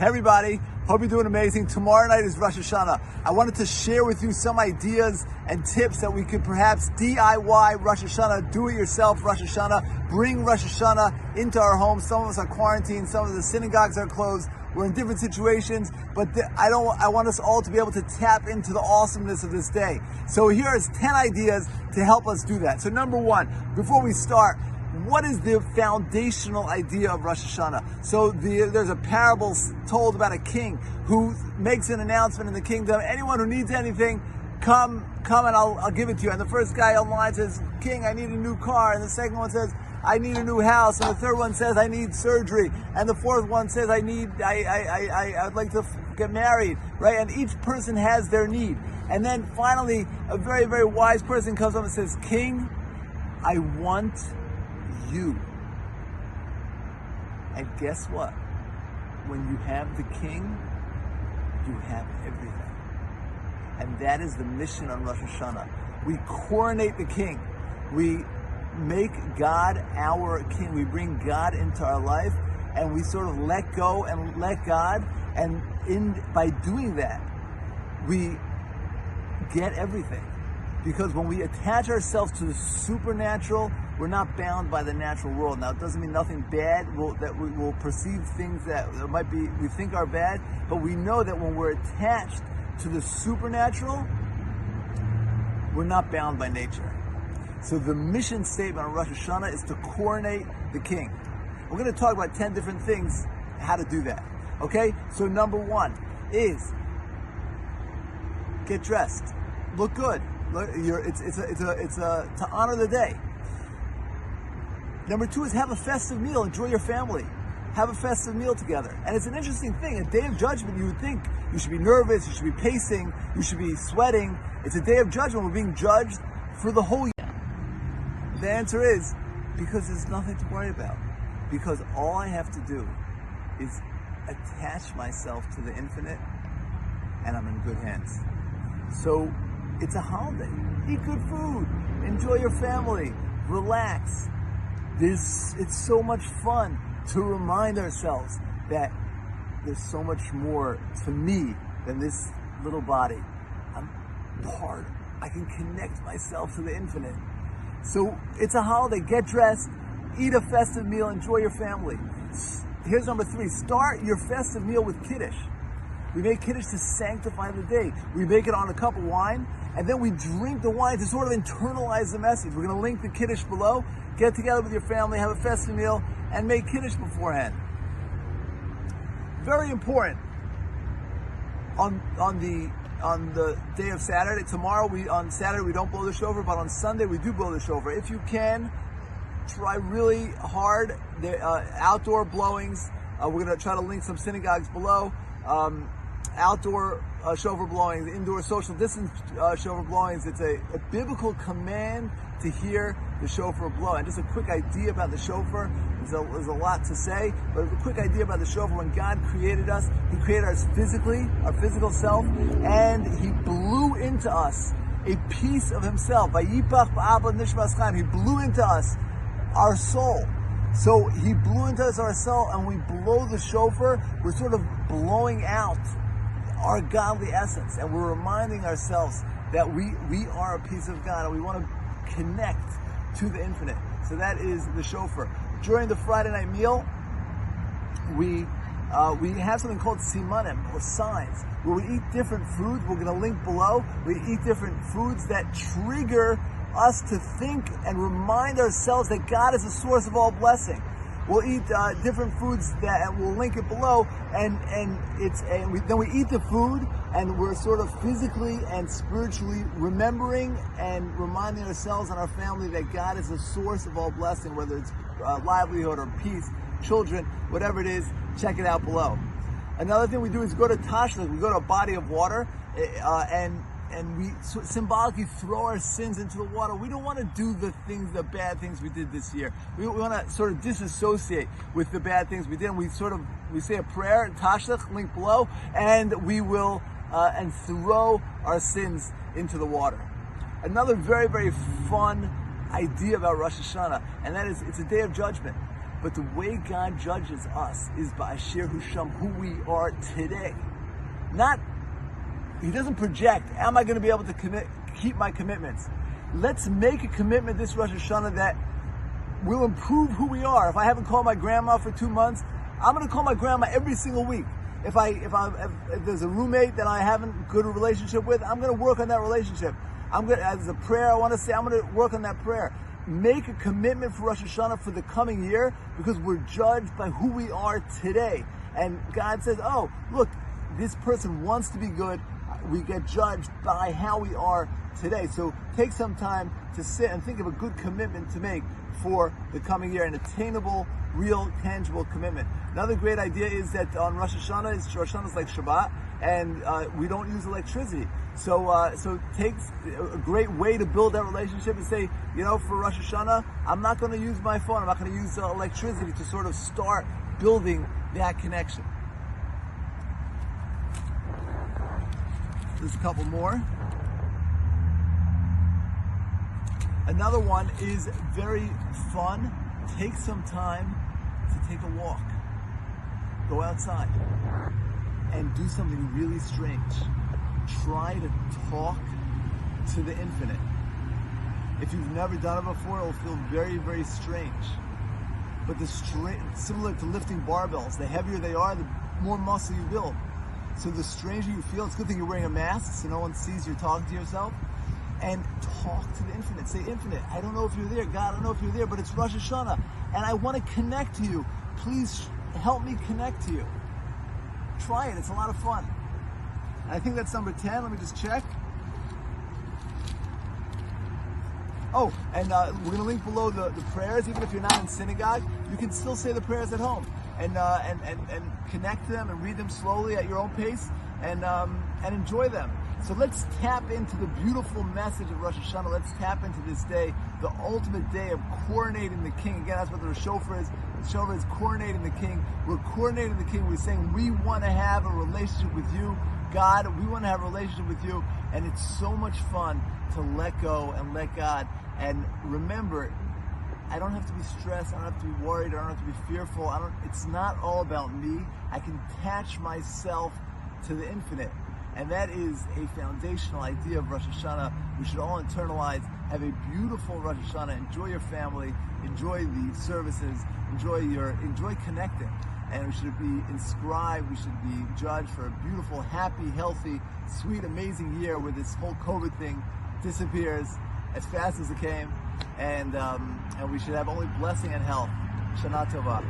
Hey everybody, hope you're doing amazing. Tomorrow night is Rosh Hashanah. I wanted to share with you some ideas and tips that we could perhaps DIY Rosh Hashanah, do it yourself Rosh Hashanah, bring Rosh Hashanah into our homes. Some of us are quarantined, some of the synagogues are closed. We're in different situations, but I want us all to be able to tap into the awesomeness of this day. So here's 10 ideas to help us do that. So number one, before we start, what is the foundational idea of Rosh Hashanah? So there's a parable told about a king who makes an announcement in the kingdom. Anyone who needs anything, come and I'll give it to you. And the first guy online says, King, I need a new car. And the second one says, I need a new house. And the third one says, I need surgery. And the fourth one says, I'd like to get married, right? And each person has their need. And then finally, a very, very wise person comes up and says, King, I want you. And guess what? When you have the king, you have everything. And that is the mission on Rosh Hashanah. We coronate the king. We make God our king. We bring God into our life and we sort of let go and let God. And by doing that, we get everything. Because when we attach ourselves to the supernatural, we're not bound by the natural world. Now, it doesn't mean nothing bad, that we will perceive things that might be, we think are bad, but we know that when we're attached to the supernatural, we're not bound by nature. So the mission statement on Rosh Hashanah is to coronate the king. We're going to talk about 10 different things, how to do that. Okay? So number one is get dressed. Look good. It's to honor the day. Number two is have a festive meal. Enjoy your family. Have a festive meal together. And it's an interesting thing. A day of judgment, you would think you should be nervous, you should be pacing, you should be sweating. It's a day of judgment. We're being judged for the whole year. The answer is because there's nothing to worry about. Because all I have to do is attach myself to the infinite and I'm in good hands. So it's a holiday. Eat good food. Enjoy your family. Relax. It's so much fun to remind ourselves that there's so much more to me than this little body. I'm part. I can connect myself to the infinite. So it's a holiday. Get dressed. Eat a festive meal. Enjoy your family. Here's number three. Start your festive meal with Kiddush. We make Kiddush to sanctify the day. We make it on a cup of wine, and then we drink the wine to sort of internalize the message. We're going to link the Kiddush below. Get together with your family, have a festive meal, and make Kiddush beforehand. Very important. On the day of Saturday, on Saturday we don't blow the shofar, but on Sunday we do blow the shofar. If you can, try really hard. The outdoor blowings. We're going to try to link some synagogues below. Outdoor shofar blowings, indoor social distance shofar blowings. It's a biblical command to hear the shofar blow. And just a quick idea about the shofar. There's a lot to say, but a quick idea about the shofar. When God created us, He created us physically, our physical self, and He blew into us a piece of Himself. He blew into us our soul. So He blew into us our soul, and we blow the shofar. We're sort of blowing out our godly essence, and we're reminding ourselves that we are a piece of God, and we want to connect to the infinite. So that is the shofar. During the Friday night meal, we have something called simanim, or signs, where we eat different foods. We're going to link below. We eat different foods that trigger us to think and remind ourselves that God is the source of all blessing. We'll eat different foods and we'll link it below, and then we eat the food, and we're sort of physically and spiritually remembering and reminding ourselves and our family that God is the source of all blessing, whether it's livelihood or peace, children, whatever it is. Check it out below. Another thing we do is go to Tashlich. We go to a body of water, and we symbolically throw our sins into the water. We don't want to do the bad things we did this year. We want to sort of disassociate with the bad things we did. And we say a prayer, Tashlich, link below, and we will and throw our sins into the water. Another very, very fun idea about Rosh Hashanah, and that is it's a day of judgment. But the way God judges us is by Asher Husham, who we are today. He doesn't project, am I going to be able to keep my commitments? Let's make a commitment this Rosh Hashanah that will improve who we are. If I haven't called my grandma for 2 months, I'm going to call my grandma every single week. If there's a roommate that I haven't good a relationship with, I'm going to work on that relationship. As a prayer I want to say, I'm going to work on that prayer. Make a commitment for Rosh Hashanah for the coming year, because we're judged by who we are today. And God says, oh, look, this person wants to be good. We get judged by how we are today. So take some time to sit and think of a good commitment to make for the coming year, an attainable, real, tangible commitment. Another great idea is that on Rosh Hashanah is like Shabbat, and we don't use electricity. So take a great way to build that relationship and say, for Rosh Hashanah, I'm not going to use my phone. I'm not going to use electricity to sort of start building that connection. There's a couple more. Another one is very fun. Take some time to take a walk. Go outside and do something really strange. Try to talk to the infinite. If you've never done it before, it'll feel very, very strange. But similar to lifting barbells, the heavier they are, the more muscle you build. So the stranger you feel, it's a good thing you're wearing a mask so no one sees you're talking to yourself. And talk to the infinite. Say, infinite, I don't know if you're there. God, I don't know if you're there, but it's Rosh Hashanah, and I want to connect to you. Please help me connect to you. Try it. It's a lot of fun. And I think that's number 10. Let me just check. Oh, and we're going to link below the prayers. Even if you're not in synagogue, you can still say the prayers at home and connect to them and read them slowly at your own pace and enjoy them. So let's tap into the beautiful message of Rosh Hashanah. Let's tap into this day, the ultimate day of coronating the King. Again, that's what the shofar is. The shofar is coronating the King. We're coronating the King. We're saying we want to have a relationship with you, God. We want to have a relationship with you. And it's so much fun to let go and let God. And remember, I don't have to be stressed. I don't have to be worried. I don't have to be fearful. It's not all about me. I can attach myself to the infinite. And that is a foundational idea of Rosh Hashanah. We should all internalize, have a beautiful Rosh Hashanah, enjoy your family, enjoy the services, enjoy connecting. And we should be inscribed, we should be judged for a beautiful, happy, healthy, sweet, amazing year where this whole COVID thing disappears as fast as it came. And we should have only blessing and health. Shana Tova.